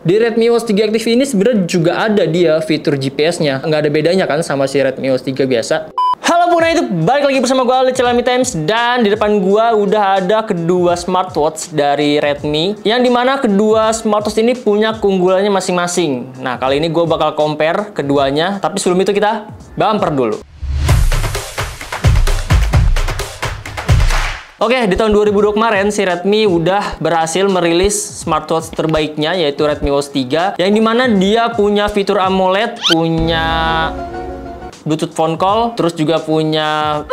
Di Redmi OS 3 Active ini sebenarnya juga ada dia fitur GPS-nya. Nggak ada bedanya kan sama si Redmi OS 3 biasa. Halo pengguna YouTube, balik lagi bersama gue Ali Celami Times. Dan di depan gue udah ada kedua smartwatch dari Redmi, yang dimana kedua smartwatch ini punya keunggulannya masing-masing. Nah kali ini gue bakal compare keduanya, tapi sebelum itu kita bumper dulu. Oke, di tahun 2002 kemarin, si Redmi udah berhasil merilis smartwatch terbaiknya, yaitu Redmi OS 3, yang dimana dia punya fitur AMOLED, punya Bluetooth phone call, terus juga punya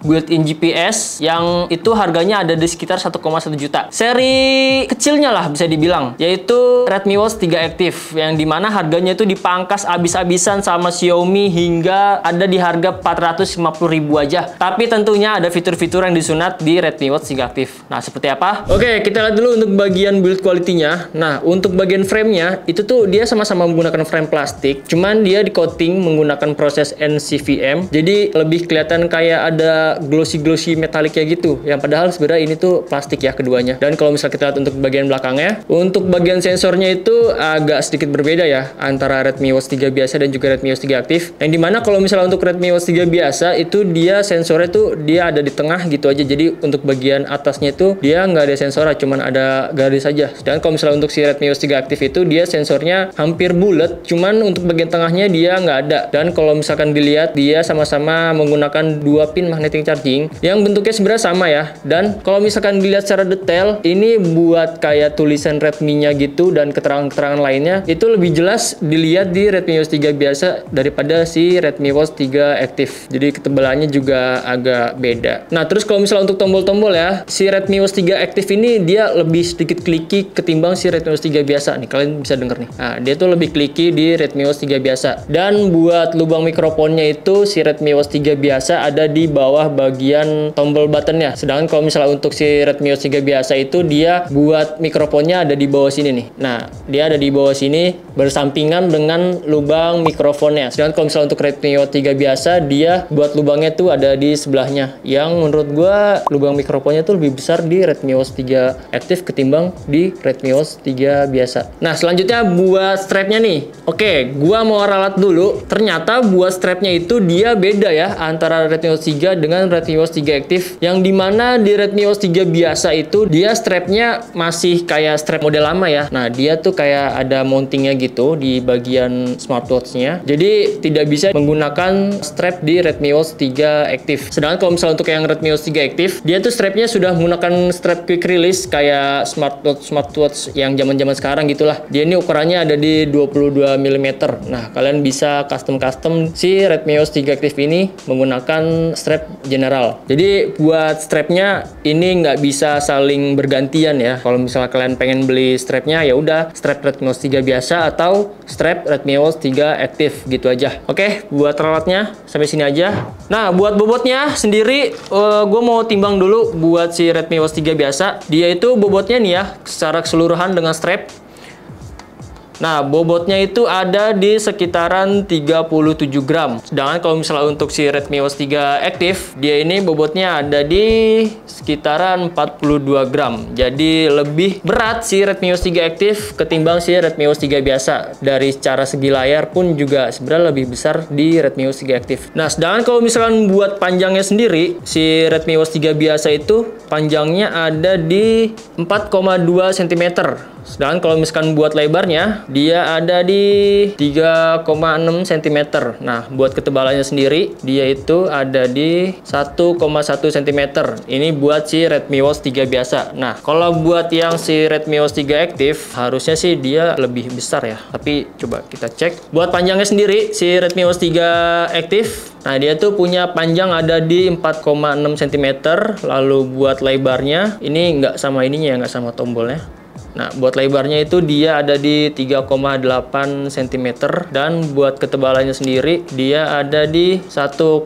built-in GPS yang itu harganya ada di sekitar 1,1 juta. Seri kecilnya lah bisa dibilang, yaitu Redmi OS 3 Active, yang dimana harganya itu dipangkas abis-abisan sama Xiaomi hingga ada di harga 450.000 aja. Tapi tentunya ada fitur-fitur yang disunat di Redmi OS 3 Active. Nah, seperti apa? Oke, kita lihat dulu untuk bagian build quality-nya. Nah, untuk bagian frame-nya, itu tuh dia sama-sama menggunakan frame plastik, cuman dia di coating menggunakan proses NCVM, jadi lebih kelihatan kayak ada glossy metalik kayak gitu, yang padahal sebenarnya ini tuh plastik ya keduanya. Dan kalau misalnya kita lihat untuk bagian belakangnya, untuk bagian sensornya itu agak sedikit berbeda ya antara Redmi OS 3 biasa dan juga Redmi OS 3 Active, yang dimana kalau misalnya untuk Redmi OS 3 biasa itu dia sensornya tuh dia ada di tengah gitu aja, jadi untuk bagian atasnya itu dia nggak ada sensornya, cuman ada garis saja. Dan kalau misalnya untuk si Redmi OS 3 Active itu dia sensornya hampir bulat, cuman untuk bagian tengahnya dia nggak ada. Dan kalau misalkan dilihat, dia sama-sama menggunakan 2 pin magnetic charging yang bentuknya sebenarnya sama ya. Dan kalau misalkan dilihat secara detail, ini buat kayak tulisan Redmi-nya gitu dan keterangan-keterangan lainnya itu lebih jelas dilihat di Redmi OS 3 biasa daripada si Redmi OS 3 Active. Jadi ketebalannya juga agak beda. Nah, terus kalau misalnya untuk tombol-tombol ya, si Redmi OS 3 Active ini dia lebih sedikit clicky ketimbang si Redmi OS 3 biasa. Nih, kalian bisa denger nih. Nah, dia tuh lebih clicky di Redmi OS 3 biasa. Dan buat lubang mikrofonnya itu si Redmi OS 3 biasa ada di bawah bagian tombol buttonnya. Sedangkan kalau misalnya untuk si Redmi OS 3 biasa itu dia buat mikrofonnya ada di bawah sini nih. Nah, dia ada di bawah sini bersampingan dengan lubang mikrofonnya. Sedangkan kalau misalnya untuk Redmi OS 3 biasa, dia buat lubangnya tuh ada di sebelahnya. Yang menurut gua lubang mikrofonnya tuh lebih besar di Redmi OS 3 Active ketimbang di Redmi OS 3 biasa. Nah, selanjutnya buat strapnya nih. Oke, gua mau ralat dulu. Ternyata buat strapnya itu dia beda ya antara Redmi OS 3 dengan Redmi OS 3 Active, yang dimana di Redmi OS 3 biasa itu dia strapnya masih kayak strap model lama ya. Nah, dia tuh kayak ada mountingnya gitu di bagian smartwatchnya, jadi tidak bisa menggunakan strap di Redmi OS 3 Active. Sedangkan kalau misalnya untuk yang Redmi OS 3 Active, dia tuh strapnya sudah menggunakan strap quick release kayak smartwatch yang zaman-zaman sekarang gitulah. Dia ini ukurannya ada di 22 mm. Nah, kalian bisa custom si Redmi OS 3 Active ini menggunakan strap general. Jadi buat strapnya ini nggak bisa saling bergantian ya. Kalau misalnya kalian pengen beli strapnya, ya udah strap Redmi OS 3 biasa atau strap Redmi OS 3 Active gitu aja. Oke, buat ralatnya sampai sini aja. Nah, buat bobotnya sendiri, gue mau timbang dulu buat si Redmi OS 3 biasa. Dia itu bobotnya nih ya, secara keseluruhan dengan strap. Nah, bobotnya itu ada di sekitaran 37 gram. Sedangkan kalau misalnya untuk si Redmi OS 3 Active, dia ini bobotnya ada di sekitaran 42 gram. Jadi lebih berat si Redmi OS 3 Active ketimbang si Redmi OS 3 biasa. Dari secara segi layar pun juga sebenarnya lebih besar di Redmi OS 3 Active. Nah, sedangkan kalau misalkan buat panjangnya sendiri, si Redmi OS 3 biasa itu panjangnya ada di 4,2 cm. Sedangkan kalau misalkan buat lebarnya, dia ada di 3,6 cm. Nah, buat ketebalannya sendiri, dia itu ada di 1,1 cm. Ini buat si Redmi OS 3 biasa. Nah, kalau buat yang si Redmi OS 3 Active, harusnya sih dia lebih besar ya. Tapi coba kita cek. Buat panjangnya sendiri, si Redmi OS 3 Active, nah dia tuh punya panjang ada di 4,6 cm. Lalu buat lebarnya, ini nggak sama ininya ya, nggak sama tombolnya. Nah, buat lebarnya itu dia ada di 3,8 cm dan buat ketebalannya sendiri dia ada di 1,1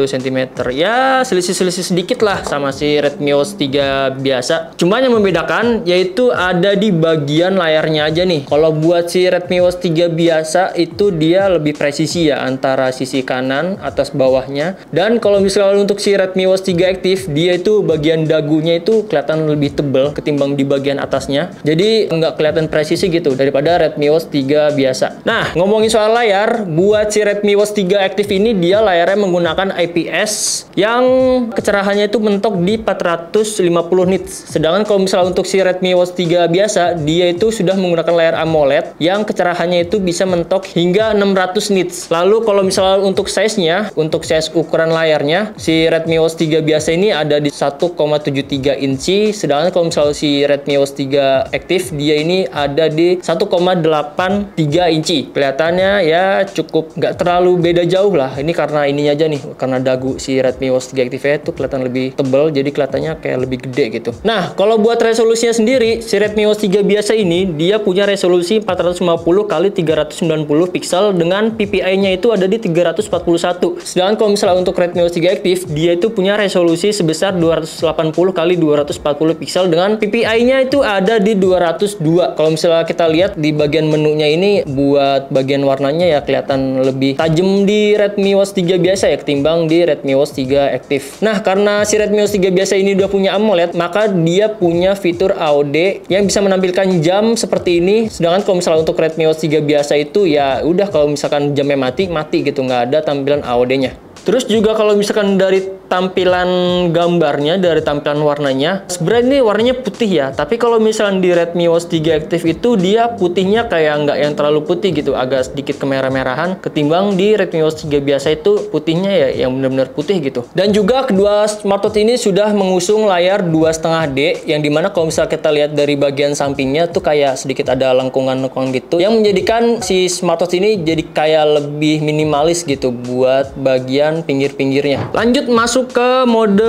cm. Ya, selisih-selisih sedikit lah sama si Redmi Watch 3 biasa. Cuma yang membedakan yaitu ada di bagian layarnya aja nih. Kalau buat si Redmi Watch 3 biasa itu dia lebih presisi ya antara sisi kanan, atas, bawahnya. Dan kalau misalnya untuk si Redmi Watch 3 Active, dia itu bagian dagunya itu kelihatan lebih tebal ketimbang di bagian atasnya. Jadi nggak kelihatan presisi gitu daripada Redmi Watch 3 biasa. Nah, ngomongin soal layar, buat si Redmi Watch 3 Active ini dia layarnya menggunakan IPS yang kecerahannya itu mentok di 450 nits. Sedangkan kalau misalnya untuk si Redmi Watch 3 biasa, dia itu sudah menggunakan layar AMOLED yang kecerahannya itu bisa mentok hingga 600 nits. Lalu kalau misalnya untuk size-nya, untuk size ukuran layarnya, si Redmi Watch 3 biasa ini ada di 1,73 inci, sedangkan kalau misalnya si Redmi Watch 3 Active dia ini ada di 1,83 inci. Kelihatannya ya cukup nggak terlalu beda jauh lah. Ini karena ininya aja nih, karena dagu si Redmi Watch 3 Active itu kelihatan lebih tebal, jadi kelihatannya kayak lebih gede gitu. Nah, kalau buat resolusinya sendiri, si Redmi Watch 3 biasa ini dia punya resolusi 450 kali 390 pixel dengan PPI-nya itu ada di 341. Sedangkan kalau misalnya untuk Redmi Watch 3 Active, dia itu punya resolusi sebesar 280 kali 240 pixel dengan PPI-nya itu ada di 202. Kalau misalnya kita lihat di bagian menunya ini, buat bagian warnanya ya kelihatan lebih tajam di Redmi Watch 3 biasa ya ketimbang di Redmi Watch 3 Active. Nah, karena si Redmi Watch 3 biasa ini udah punya AMOLED, maka dia punya fitur AOD yang bisa menampilkan jam seperti ini. Sedangkan kalau misalnya untuk Redmi Watch 3 biasa itu ya udah, kalau misalkan jamnya mati gitu, nggak ada tampilan AOD-nya. Terus juga kalau misalkan dari tampilan gambarnya, dari tampilan warnanya, sebenarnya ini warnanya putih ya. Tapi kalau misalkan di Redmi Watch 3 Active itu dia putihnya kayak nggak yang terlalu putih gitu, agak sedikit kemerah-merahan. Ketimbang di Redmi Watch 3 biasa itu putihnya ya yang benar-benar putih gitu. Dan juga kedua smartwatch ini sudah mengusung layar 2,5D, yang dimana kalau misalnya kita lihat dari bagian sampingnya tuh kayak sedikit ada lengkungan-lengkungan gitu, yang menjadikan si smartwatch ini jadi kayak lebih minimalis gitu buat bagian pinggir-pinggirnya. Lanjut masuk ke mode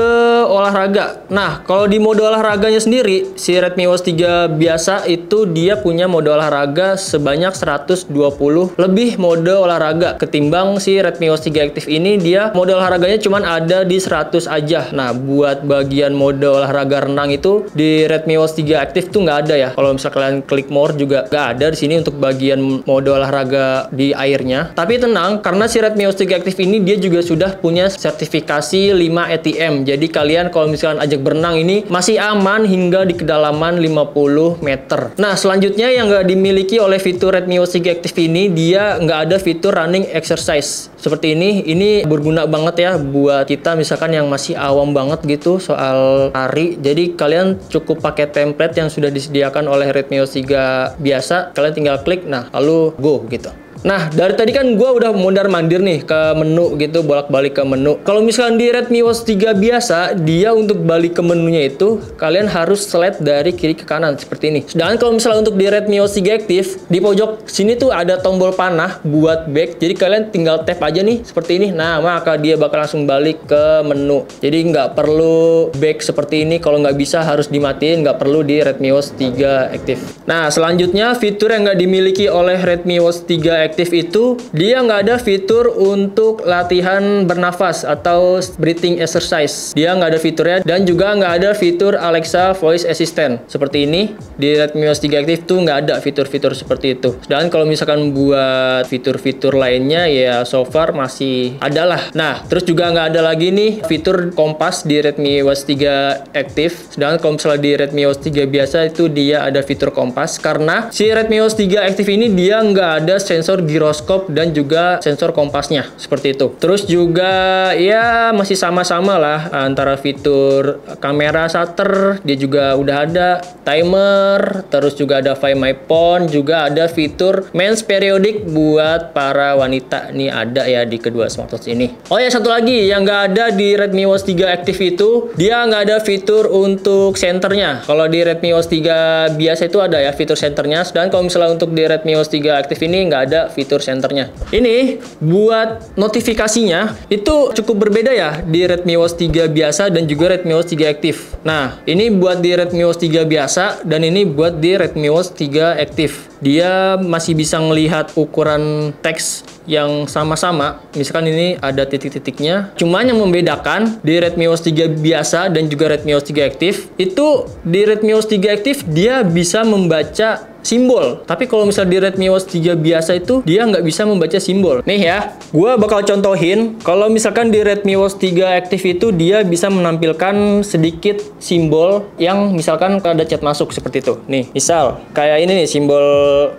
olahraga. Nah, kalau di mode olahraganya sendiri, si Redmi Watch 3 biasa itu dia punya mode olahraga sebanyak 120 lebih mode olahraga ketimbang si Redmi Watch 3 Active ini dia mode olahraganya cuman ada di 100 aja. Nah, buat bagian mode olahraga renang itu di Redmi Watch 3 Active tuh nggak ada ya. Kalau misalnya kalian klik more juga nggak ada di sini untuk bagian mode olahraga di airnya. Tapi tenang, karena si Redmi Watch 3 Active ini dia juga sudah punya sertifikasi 5 ATM. Jadi kalian kalau misalkan ajak berenang ini masih aman hingga di kedalaman 50 meter. Nah, selanjutnya yang nggak dimiliki oleh fitur Redmi Watch 3 Active ini, dia nggak ada fitur running exercise. Seperti ini berguna banget ya buat kita misalkan yang masih awam banget gitu soal lari. Jadi kalian cukup pakai template yang sudah disediakan oleh Redmi Watch 3 biasa. Kalian tinggal klik, nah lalu go gitu. Nah, dari tadi kan gue udah mondar-mandir nih ke menu gitu, bolak-balik ke menu. Kalau misalkan di Redmi Watch 3 biasa, dia untuk balik ke menunya itu, kalian harus slide dari kiri ke kanan, seperti ini. Sedangkan kalau misalnya untuk di Redmi Watch 3 Active, di pojok sini tuh ada tombol panah buat back. Jadi kalian tinggal tap aja nih, seperti ini. Nah, maka dia bakal langsung balik ke menu. Jadi nggak perlu back seperti ini. Kalau nggak bisa harus dimatiin, nggak perlu di Redmi Watch 3 Active. Nah, selanjutnya fitur yang nggak dimiliki oleh Redmi Watch 3 Active itu, dia nggak ada fitur untuk latihan bernafas atau breathing exercise. Dia nggak ada fiturnya, dan juga nggak ada fitur Alexa Voice Assistant. Seperti ini, di Redmi Watch 3 Active tuh nggak ada fitur-fitur seperti itu. Dan kalau misalkan buat fitur-fitur lainnya, ya so far masih ada lah. Nah, terus juga nggak ada lagi nih fitur kompas di Redmi Watch 3 Active. Sedangkan kalau misalnya di Redmi Watch 3 biasa itu dia ada fitur kompas, karena si Redmi Watch 3 Active ini dia nggak ada sensor giroskop dan juga sensor kompasnya seperti itu. Terus juga ya masih sama-sama lah antara fitur kamera shutter, dia juga udah ada timer, terus juga ada Find My Phone, juga ada fitur Men's Periodic buat para wanita. Nih ada ya di kedua smartwatch ini. Oh ya, satu lagi yang nggak ada di Redmi Watch 3 Active itu, dia nggak ada fitur untuk senternya. Kalau di Redmi Watch 3 biasa itu ada ya fitur senternya, sedangkan kalau misalnya untuk di Redmi Watch 3 Active ini nggak ada ada fitur senternya. Ini buat notifikasinya itu cukup berbeda ya di Redmi Watch 3 biasa dan juga Redmi Watch 3 Active. Nah, ini buat di Redmi Watch 3 biasa dan ini buat di Redmi Watch 3 Active. Dia masih bisa melihat ukuran teks yang sama-sama. Misalkan ini ada titik-titiknya. Cuma yang membedakan di Redmi Watch 3 biasa dan juga Redmi Watch 3 Active itu di Redmi Watch 3 Active dia bisa membaca simbol. Tapi kalau misalnya di Redmi Watch 3 biasa itu dia nggak bisa membaca simbol. Nih ya, gue bakal contohin kalau misalkan di Redmi Watch 3 Active itu dia bisa menampilkan sedikit simbol yang misalkan kalau ada chat masuk seperti itu. Nih, misal kayak ini nih simbol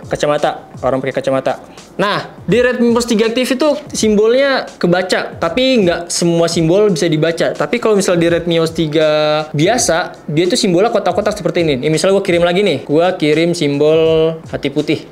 kacamata, orang pakai kacamata. Nah, di Redmi Watch 3 Active itu simbolnya kebaca, tapi nggak semua simbol bisa dibaca. Tapi kalau misalnya di Redmi Watch 3 biasa, dia itu simbolnya kotak-kotak seperti ini. Ini misalnya gue kirim lagi nih, gue kirim simbol hati putih.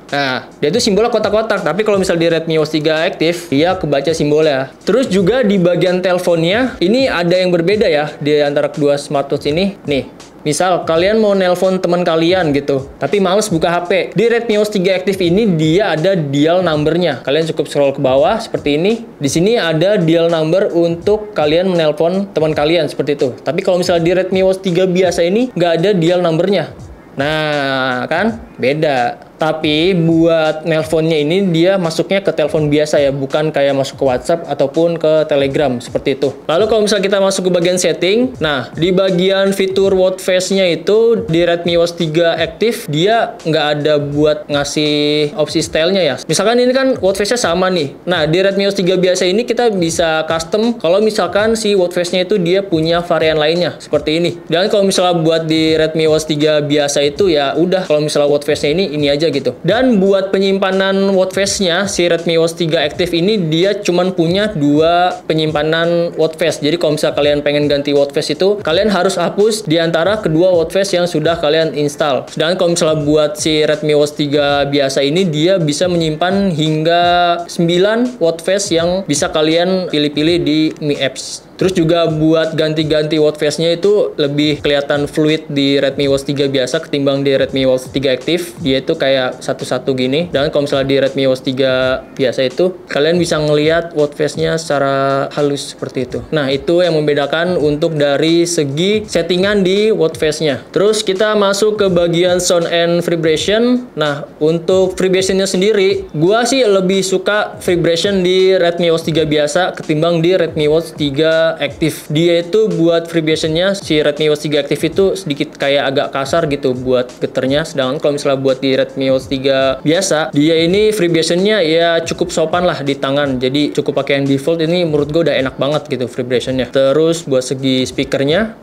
Nah, dia itu simbolnya kotak-kotak, tapi kalau misalnya di Redmi Watch 3 Active, dia kebaca simbolnya. Terus juga di bagian teleponnya, ini ada yang berbeda ya, di antara kedua smartwatch ini. Nih, misal kalian mau nelpon teman kalian gitu, tapi males buka HP. Di Redmi Watch 3 Active ini dia ada dial numbernya. Kalian cukup scroll ke bawah seperti ini. Di sini ada dial number untuk kalian menelpon teman kalian seperti itu. Tapi kalau misalnya di Redmi Watch 3 biasa ini nggak ada dial numbernya. Nah, kan beda. Tapi buat nelponnya ini dia masuknya ke telepon biasa ya, bukan kayak masuk ke WhatsApp ataupun ke Telegram seperti itu. Lalu kalau misalnya kita masuk ke bagian setting, nah di bagian fitur watch face-nya itu di Redmi Watch 3 Active dia nggak ada buat ngasih opsi stylenya ya. Misalkan ini kan watch face-nya sama nih. Nah di Redmi Watch 3 biasa ini kita bisa custom kalau misalkan si watch face-nya itu dia punya varian lainnya seperti ini. Dan kalau misalnya buat di Redmi Watch 3 biasa itu ya udah, kalau misalnya watch face-nya ini aja gitu. Dan buat penyimpanan watch face-nya si Redmi Watch 3 Active ini dia cuman punya 2 penyimpanan watch face. Jadi kalau misalnya kalian pengen ganti watch face itu kalian harus hapus di antara kedua watch face yang sudah kalian install. Sedangkan kalau misalnya buat si Redmi Watch 3 biasa ini dia bisa menyimpan hingga 9 watch face yang bisa kalian pilih-pilih di Mi Apps. Terus juga buat ganti-ganti watch face-nya itu lebih kelihatan fluid di Redmi Watch 3 biasa ketimbang di Redmi Watch 3 Active. Dia itu kayak satu-satu gini. Dan kalau misalnya di Redmi Watch 3 biasa itu kalian bisa ngelihat watch face-nya secara halus seperti itu. Nah, itu yang membedakan untuk dari segi settingan di watch face-nya. Terus kita masuk ke bagian sound and vibration. Nah, untuk vibration-nya sendiri, gua sih lebih suka vibration di Redmi Watch 3 biasa ketimbang di Redmi Watch 3 Active. Dia itu buat vibration-nya si Redmi Watch 3 Active itu sedikit kayak agak kasar gitu buat geternya. Sedangkan kalau misalnya buat di Redmi Watch 3 biasa, dia ini vibration-nya ya cukup sopan lah di tangan. Jadi cukup pakai yang default, ini menurut gue udah enak banget gitu vibration-nya. Terus buat segi speakernya,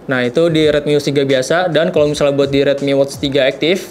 nah itu di Redmi Watch 3 biasa. Dan kalau misalnya buat di Redmi Watch 3 Active,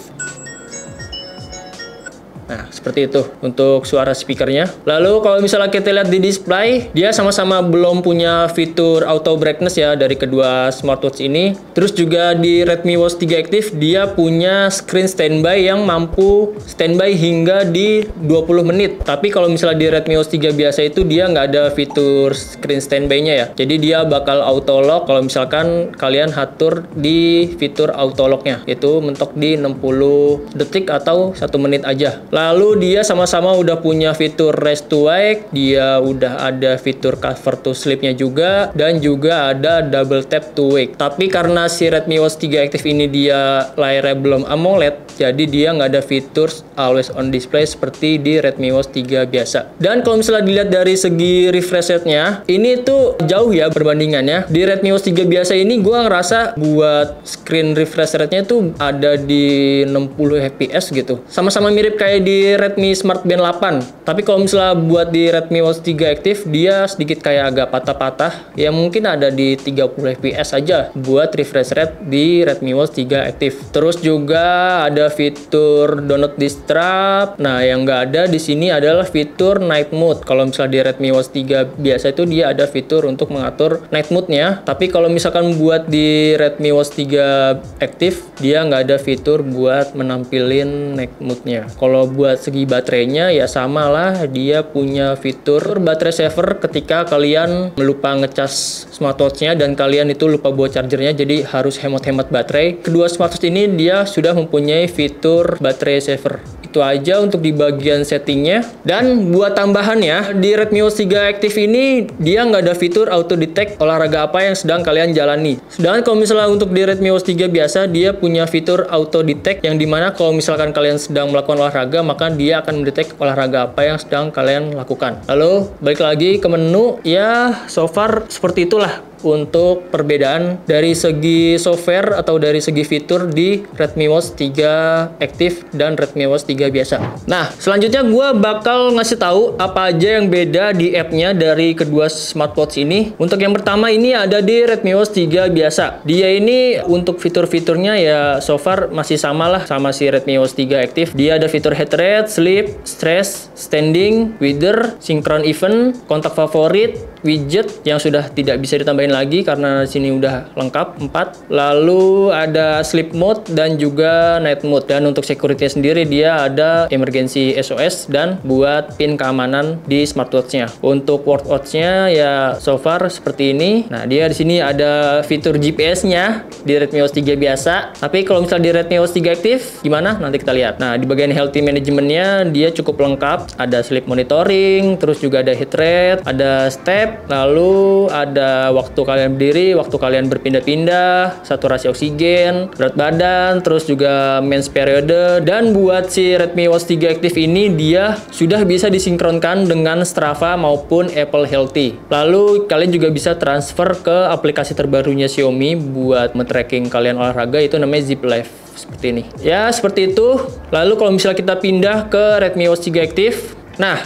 nah, seperti itu untuk suara speakernya. Lalu kalau misalnya kita lihat di display, dia sama-sama belum punya fitur auto brightness ya dari kedua smartwatch ini. Terus juga di Redmi Watch 3 Active dia punya screen standby yang mampu standby hingga di 20 menit. Tapi kalau misalnya di Redmi Watch 3 biasa itu dia nggak ada fitur screen standby-nya ya. Jadi dia bakal auto lock kalau misalkan kalian atur di fitur auto lock-nya. Itu mentok di 60 detik atau 1 menit aja. Lalu dia sama-sama udah punya fitur Rest to Wake, dia udah ada fitur Cover to Sleep-nya juga, dan juga ada Double Tap to Wake. Tapi karena si Redmi Watch 3 Active ini dia layarnya belum AMOLED, jadi dia nggak ada fitur Always On Display seperti di Redmi Watch 3 biasa. Dan kalau misalnya dilihat dari segi refresh rate-nya, ini tuh jauh ya perbandingannya. Di Redmi Watch 3 biasa ini gua ngerasa buat screen refresh rate-nya tuh ada di 60 fps gitu. Sama-sama mirip kayak di Redmi Smart Band 8. Tapi kalau misalnya buat di Redmi Watch 3 Active dia sedikit kayak agak patah-patah. Ya mungkin ada di 30 fps aja buat refresh rate di Redmi Watch 3 Active. Terus juga ada fitur Do Not Disturb. Nah, yang nggak ada di sini adalah fitur Night Mode. Kalau misalnya di Redmi Watch 3 biasa itu dia ada fitur untuk mengatur night mode-nya. Tapi kalau misalkan buat di Redmi Watch 3 Active dia nggak ada fitur buat menampilin night mode-nya. Kalau buat segi baterainya ya sama lah, dia punya fitur baterai saver ketika kalian lupa ngecas smartwatch-nya dan kalian itu lupa bawa chargernya, jadi harus hemat-hemat baterai. Kedua smartwatch ini dia sudah mempunyai fitur baterai saver. Itu aja untuk di bagian settingnya. Dan buat tambahannya, di Redmi Watch 3 Active ini dia nggak ada fitur auto detect olahraga apa yang sedang kalian jalani. Sedangkan kalau misalnya untuk di Redmi Watch 3 biasa, dia punya fitur auto detect yang dimana kalau misalkan kalian sedang melakukan olahraga, maka dia akan mendetek olahraga apa yang sedang kalian lakukan. Lalu balik lagi ke menu, ya so far seperti itulah untuk perbedaan dari segi software atau dari segi fitur di Redmi Watch 3 Active dan Redmi Watch 3 biasa. Nah, selanjutnya gue bakal ngasih tahu apa aja yang beda di app-nya dari kedua smartwatch ini. Untuk yang pertama ini ada di Redmi Watch 3 biasa. Dia ini untuk fitur-fiturnya ya so far masih sama lah sama si Redmi Watch 3 Active. Dia ada fitur heart rate, sleep, stress, standing, weather, synchron event, kontak favorit, widget yang sudah tidak bisa ditambahin lagi karena sini udah lengkap 4. Lalu ada sleep mode dan juga night mode. Dan untuk security sendiri dia ada emergency SOS dan buat pin keamanan di smartwatch-nya. Untuk watch-nya ya so far seperti ini. Nah, dia di sini ada fitur GPS-nya di Redmi Watch 3 biasa. Tapi kalau misalnya di Redmi Watch 3 Active gimana? Nanti kita lihat. Nah, di bagian healthy management-nya dia cukup lengkap. Ada sleep monitoring, terus juga ada heart rate, ada step, lalu ada waktu kalian berdiri, waktu kalian berpindah-pindah, saturasi oksigen, berat badan, terus juga mens periode. Dan buat si Redmi Watch 3 Active ini dia sudah bisa disinkronkan dengan Strava maupun Apple Healthy. Lalu kalian juga bisa transfer ke aplikasi terbarunya Xiaomi buat men-tracking kalian olahraga, itu namanya Zip Life. Seperti ini. Ya, seperti itu. Lalu kalau misalnya kita pindah ke Redmi Watch 3 Active. Nah,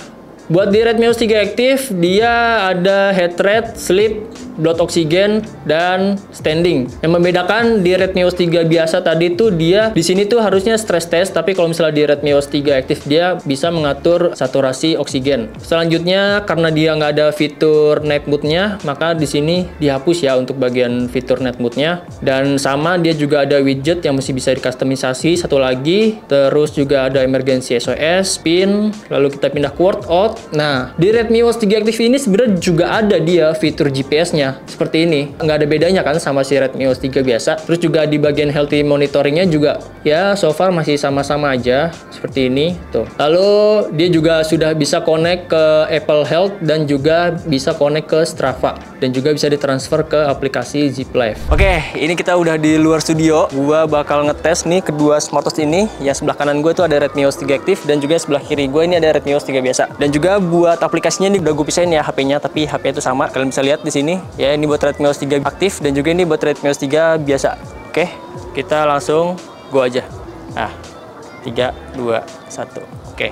buat di Redmi Watch 3 Active, dia ada heart rate, sleep, blood oxygen, dan standing. Yang membedakan di Redmi Watch 3 biasa tadi tuh dia di sini tuh harusnya stress test, tapi kalau misalnya di Redmi Watch 3 Active dia bisa mengatur saturasi oksigen. Selanjutnya karena dia nggak ada fitur night mode-nya, maka di sini dihapus ya untuk bagian fitur night mode-nya. Dan sama dia juga ada widget yang masih bisa dikustomisasi satu lagi, terus juga ada emergency SOS, pin, lalu kita pindah ke workout. Nah, di Redmi Watch 3 Active ini sebenarnya juga ada dia fitur GPS-nya seperti ini. Nggak ada bedanya kan sama si Redmi Watch 3 biasa. Terus juga di bagian healthy monitoringnya juga ya so far masih sama-sama aja seperti ini tuh. Lalu dia juga sudah bisa connect ke Apple Health dan juga bisa connect ke Strava dan juga bisa ditransfer ke aplikasi Zip Life. Oke, ini kita udah di luar studio. Gua bakal ngetes nih kedua smartwatch ini. Yang sebelah kanan gue tuh ada Redmi Watch 3 Active dan juga sebelah kiri gue ini ada Redmi Watch 3 biasa. Dan juga buat aplikasinya ini udah gue pisahin ya HP-nya, tapi HP itu sama. Kalian bisa lihat di sini. Ya, ini buat Redmi Watch 3 Active dan juga ini buat Redmi Watch 3 biasa. Oke, kita langsung go aja. Nah, 3, 2, 1. Oke.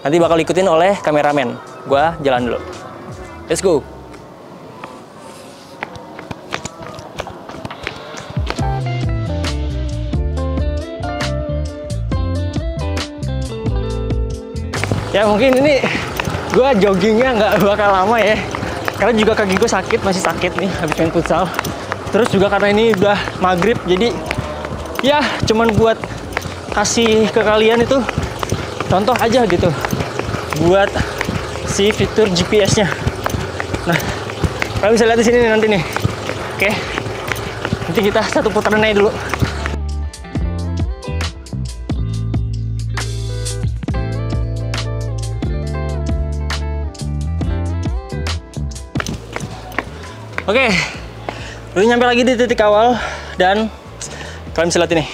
Nanti bakal ikutin oleh kameramen. Gua jalan dulu. Let's go. Ya, mungkin ini gue joggingnya nggak bakal lama ya, karena juga kaki gue sakit, masih sakit nih habis main futsal. Terus juga karena ini udah maghrib, jadi ya cuman buat kasih ke kalian itu contoh aja gitu buat si fitur GPS-nya. Nah, kalian bisa lihat di sini nih nanti nih. Oke, nanti kita satu putaran aja dulu. Oke, udah nyampe lagi di titik awal dan kalian bisa lihat ini.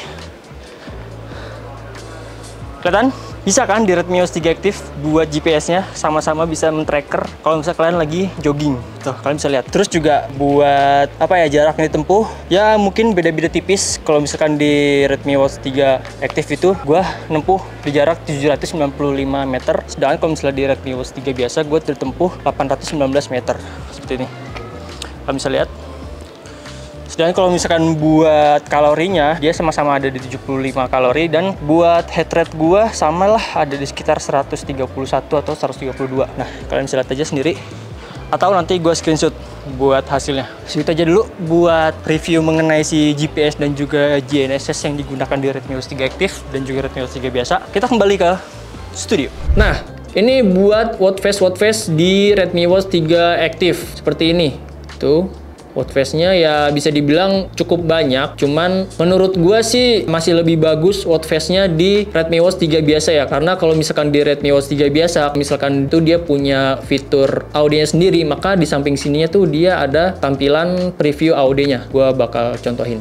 Kelihatan? Bisa kan di Redmi Watch 3 Active buat GPS-nya sama-sama bisa men-tracker kalau misalnya kalian lagi jogging. Tuh, kalian bisa lihat. Terus juga buat apa ya, jarak yang ditempuh ya mungkin beda-beda tipis. Kalau misalkan di Redmi Watch 3 Active itu gua nempuh di jarak 795 meter, sedangkan kalau misalnya di Redmi Watch 3 biasa gua ditempuh 819 meter. Seperti ini. Kalian bisa lihat. Sedangkan kalau misalkan buat kalorinya dia sama-sama ada di 75 kalori, dan buat heart rate gua sama lah ada di sekitar 131 atau 132. Nah, kalian bisa lihat aja sendiri atau nanti gua screenshot buat hasilnya. Segitu aja dulu buat review mengenai si GPS dan juga GNSS yang digunakan di Redmi Watch 3 Active dan juga Redmi Watch 3 biasa. Kita kembali ke Studio. Nah, ini buat watch face di Redmi Watch 3 Active seperti ini. Tuh, watch face-nya ya bisa dibilang cukup banyak. Cuman menurut gua sih masih lebih bagus watch face-nya di Redmi Watch 3 biasa ya. Karena kalau misalkan di Redmi Watch 3 biasa, misalkan itu dia punya fitur audionya sendiri, maka di samping sininya tuh dia ada tampilan preview audionya. Gua bakal contohin.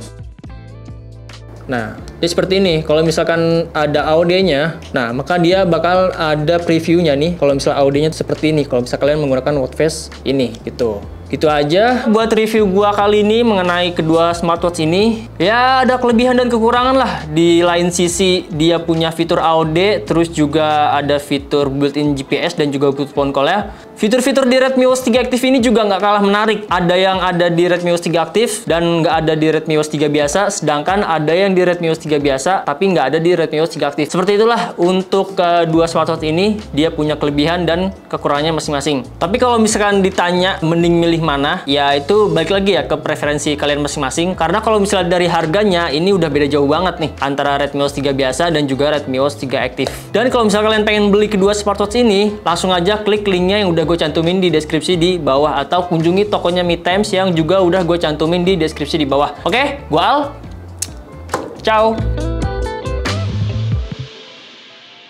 Nah, jadi seperti ini. Kalau misalkan ada audionya, nah maka dia bakal ada previewnya nih. Kalau misalnya audionya seperti ini. Kalau misalnya kalian menggunakan watch face ini, gitu. Gitu aja buat review gua kali ini mengenai kedua smartwatch ini. Ya ada kelebihan dan kekurangan lah. Di lain sisi dia punya fitur audio, terus juga ada fitur built-in GPS dan juga Bluetooth phone call ya. Fitur-fitur di Redmi Watch 3 Active ini juga nggak kalah menarik. Ada yang ada di Redmi Watch 3 Active dan nggak ada di Redmi Watch 3 biasa. Sedangkan ada yang di Redmi Watch 3 biasa tapi nggak ada di Redmi Watch 3 Active. Seperti itulah untuk kedua smartwatch ini. Dia punya kelebihan dan kekurangannya masing-masing. Tapi kalau misalkan ditanya mending milih mana, ya itu balik lagi ya ke preferensi kalian masing-masing. Karena kalau misalnya dari harganya ini udah beda jauh banget nih antara Redmi Watch 3 biasa dan juga Redmi Watch 3 Active. Dan kalau misalnya kalian pengen beli kedua smartwatch ini, langsung aja klik linknya yang udah gue cantumin di deskripsi di bawah atau kunjungi tokonya Mi Times yang juga udah gue cantumin di deskripsi di bawah. Oke, gue Al. Ciao.